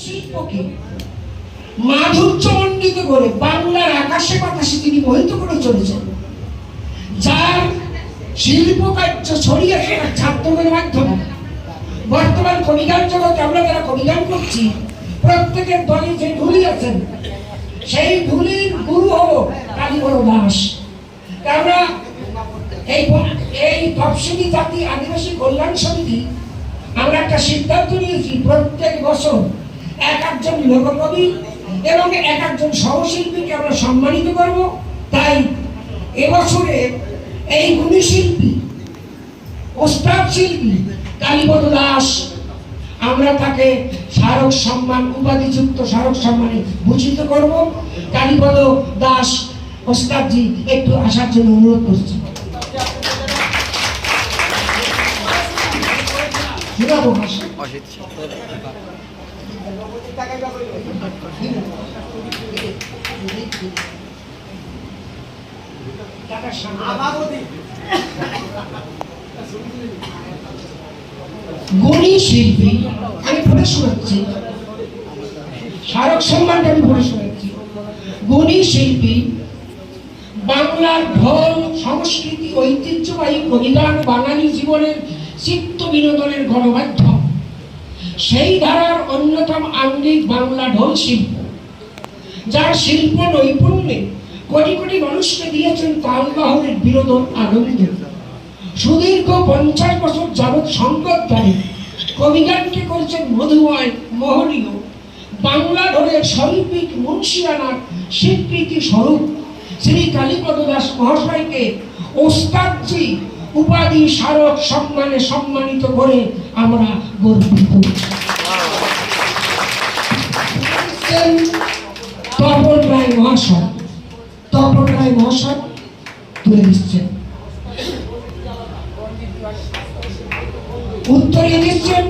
শিল্পকে মাধুর্যমণ্ডিত করে বাংলার আকাশে বাতাসে তিনি মোহিত করে চলেছেন, যার শিল্প কার্য ছড়িয়ে থাকা ছাত্রদের মাধ্যমে বর্তমান কবিগান জগতে আমরা যারা কবিগান করছি প্রত্যেকের দলে যে ঢুলি আছেন সেই ঢুলির গুরু হল কালীবড় দাস। আমরা এই তফসিলি জাতি আদিবাসী কল্যাণ সমিতি আমরা একটা সিদ্ধান্ত নিয়েছি, প্রত্যেক বছর এক একজন লোককবি এবং এক একজন সহশিল্পীকে আমরা সম্মানিত করব। তাই এবছরে এই গুণী শিল্পী ওস্তাদ শিল্পী কালীপদ দাস আমরা তাকে স্মারক সম্মান উপাধিযুক্ত স্মারক সম্মানে ভূষিত করব। কালীপদ দাস ওস্তাদজি একটু আসার জন্য অনুরোধ করছি। গুণী শিল্পী আমি পড়ে শোনাচ্ছি, স্মারক সম্মানটা আমি পড়ে শোনাচ্ছি। গুণী শিল্পী বাংলার ঢোল সংস্কৃতি ঐতিহ্যবাহী কবিগান বাঙালি জীবনের চিত্ত বিনোদনের গণমাধ্যম, সেই ধারার অন্যতম আঙ্গিক বাংলা ঢোল শিল্প, যার শিল্প নৈপুণ্যে কোটি কোটি মানুষকে দিয়েছেন তালবাহনের বিনোদন আনন্দ। সুদীর্ঘ 50 বছর যাবৎ সংকটকারী কবিগানকে করেছেন মধুময় মোহনীয়। বাংলা ঢোলের শৈল্পিক মুন্সিয়ানার স্বীকৃতি স্বরূপ শ্রী কালীপদ দাস মহাশয়কে ওস্তাদজি উপাধি স্মারক সম্মানে সম্মানিত করে আমরা গর্বিত। তপন রায় মহাশয় তুলে দিচ্ছেন, উত্তরে দিচ্ছেন